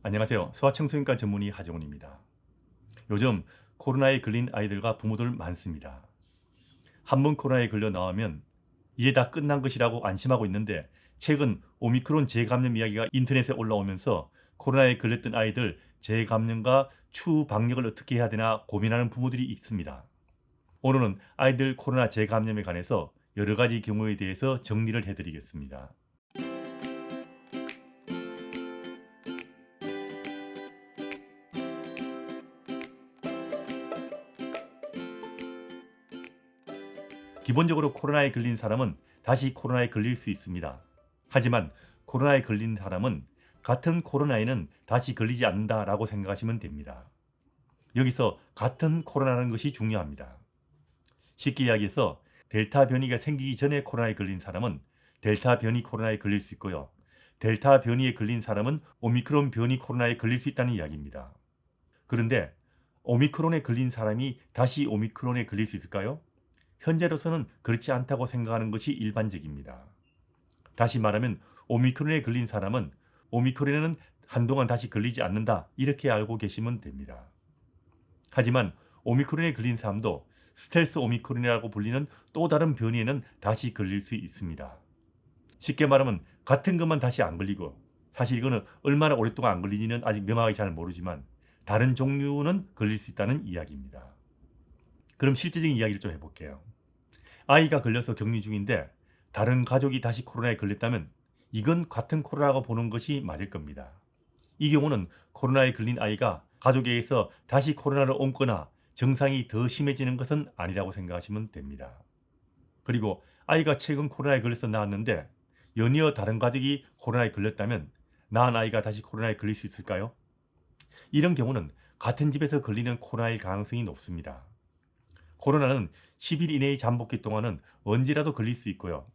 안녕하세요. 소아청소년과 전문의 하정훈입니다. 요즘 코로나에 걸린 아이들과 부모들 많습니다. 한 번 코로나에 걸려 나오면 이제 다 끝난 것이라고 안심하고 있는데 최근 오미크론 재감염 이야기가 인터넷에 올라오면서 코로나에 걸렸던 아이들 재감염과 추후 방역을 어떻게 해야 되나 고민하는 부모들이 있습니다. 오늘은 아이들 코로나 재감염에 관해서 여러 가지 경우에 대해서 정리를 해드리겠습니다. 기본적으로 코로나에 걸린 사람은 다시 코로나에 걸릴 수 있습니다. 하지만 코로나에 걸린 사람은 같은 코로나에는 다시 걸리지 않는다라고 생각하시면 됩니다. 여기서 같은 코로나라는 것이 중요합니다. 쉽게 이야기해서 델타 변이가 생기기 전에 코로나에 걸린 사람은 델타 변이 코로나에 걸릴 수 있고요. 델타 변이에 걸린 사람은 오미크론 변이 코로나에 걸릴 수 있다는 이야기입니다. 그런데 오미크론에 걸린 사람이 다시 오미크론에 걸릴 수 있을까요? 현재로서는 그렇지 않다고 생각하는 것이 일반적입니다. 다시 말하면 오미크론에 걸린 사람은 오미크론에는 한동안 다시 걸리지 않는다 이렇게 알고 계시면 됩니다. 하지만 오미크론에 걸린 사람도 스텔스 오미크론이라고 불리는 또 다른 변이에는 다시 걸릴 수 있습니다. 쉽게 말하면 같은 것만 다시 안 걸리고, 사실 이거는 얼마나 오랫동안 안 걸리지는 아직 명확하게 잘 모르지만 다른 종류는 걸릴 수 있다는 이야기입니다. 그럼 실제적인 이야기를 좀 해볼게요. 아이가 걸려서 격리 중인데 다른 가족이 다시 코로나에 걸렸다면 이건 같은 코로나라고 보는 것이 맞을 겁니다. 이 경우는 코로나에 걸린 아이가 가족에게서 다시 코로나를 옮거나 증상이 더 심해지는 것은 아니라고 생각하시면 됩니다. 그리고 아이가 최근 코로나에 걸려서 나왔는데 연이어 다른 가족이 코로나에 걸렸다면 낳은 아이가 다시 코로나에 걸릴 수 있을까요? 이런 경우는 같은 집에서 걸리는 코로나일 가능성이 높습니다. 코로나는 10일 이내의 잠복기 동안은 언제라도 걸릴 수 있고요.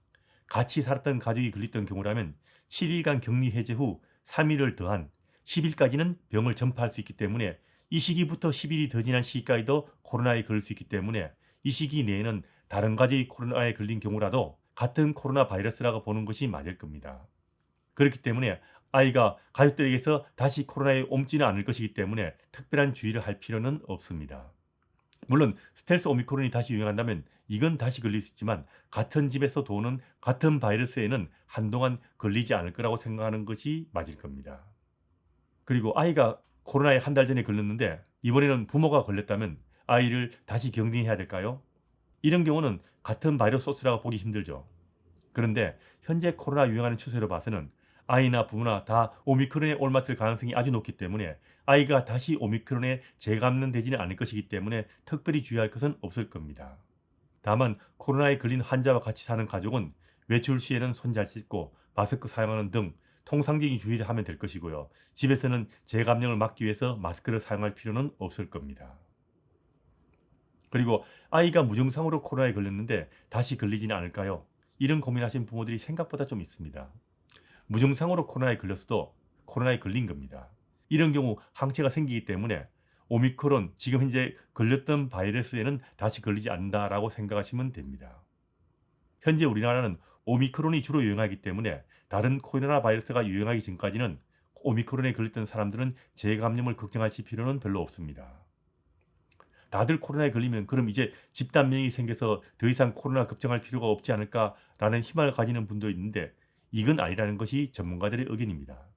같이 살았던 가족이 걸렸던 경우라면 7일간 격리 해제 후 3일을 더한 10일까지는 병을 전파할 수 있기 때문에 이 시기부터 10일이 더 지난 시기까지도 코로나에 걸릴 수 있기 때문에 이 시기 내에는 다른 가족이 코로나에 걸린 경우라도 같은 코로나 바이러스라고 보는 것이 맞을 겁니다. 그렇기 때문에 아이가 가족들에게서 다시 코로나에 옮지는 않을 것이기 때문에 특별한 주의를 할 필요는 없습니다. 물론 스텔스 오미크론이 다시 유행한다면 이건 다시 걸릴 수 있지만 같은 집에서 도는 같은 바이러스에는 한동안 걸리지 않을 거라고 생각하는 것이 맞을 겁니다. 그리고 아이가 코로나에 한 달 전에 걸렸는데 이번에는 부모가 걸렸다면 아이를 다시 격리해야 될까요? 이런 경우는 같은 바이러스 소스라고 보기 힘들죠. 그런데 현재 코로나 유행하는 추세로 봐서는 아이나 부모나 다 오미크론에 옮았을 가능성이 아주 높기 때문에 아이가 다시 오미크론에 재감염되지는 않을 것이기 때문에 특별히 주의할 것은 없을 겁니다. 다만 코로나에 걸린 환자와 같이 사는 가족은 외출 시에는 손 잘 씻고 마스크 사용하는 등 통상적인 주의를 하면 될 것이고요. 집에서는 재감염을 막기 위해서 마스크를 사용할 필요는 없을 겁니다. 그리고 아이가 무증상으로 코로나에 걸렸는데 다시 걸리지는 않을까요? 이런 고민하신 부모들이 생각보다 좀 있습니다. 무증상으로 코로나에 걸렸어도 코로나에 걸린 겁니다. 이런 경우 항체가 생기기 때문에 오미크론, 지금 현재 걸렸던 바이러스에는 다시 걸리지 않는다라고 생각하시면 됩니다. 현재 우리나라는 오미크론이 주로 유행하기 때문에 다른 코로나 바이러스가 유행하기 전까지는 오미크론에 걸렸던 사람들은 재감염을 걱정하실 필요는 별로 없습니다. 다들 코로나에 걸리면 그럼 이제 집단免疫이 생겨서 더 이상 코로나 걱정할 필요가 없지 않을까라는 희망을 가지는 분도 있는데 이건 아니라는 것이 전문가들의 의견입니다.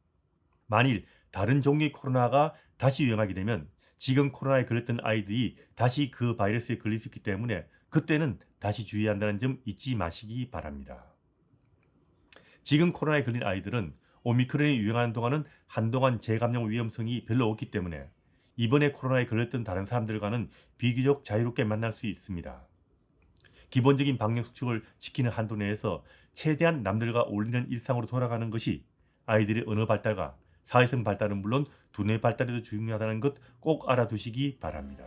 만일 다른 종류의 코로나가 다시 유행하게 되면 지금 코로나에 걸렸던 아이들이 다시 그 바이러스에 걸릴 수 있기 때문에 그때는 다시 주의해야 한다는 점 잊지 마시기 바랍니다. 지금 코로나에 걸린 아이들은 오미크론이 유행하는 동안은 한동안 재감염 위험성이 별로 없기 때문에 이번에 코로나에 걸렸던 다른 사람들과는 비교적 자유롭게 만날 수 있습니다. 기본적인 방역 수칙을 지키는 한도 내에서 최대한 남들과 어울리는 일상으로 돌아가는 것이 아이들의 언어 발달과 사회성 발달은 물론 두뇌 발달에도 중요하다는 것 꼭 알아두시기 바랍니다.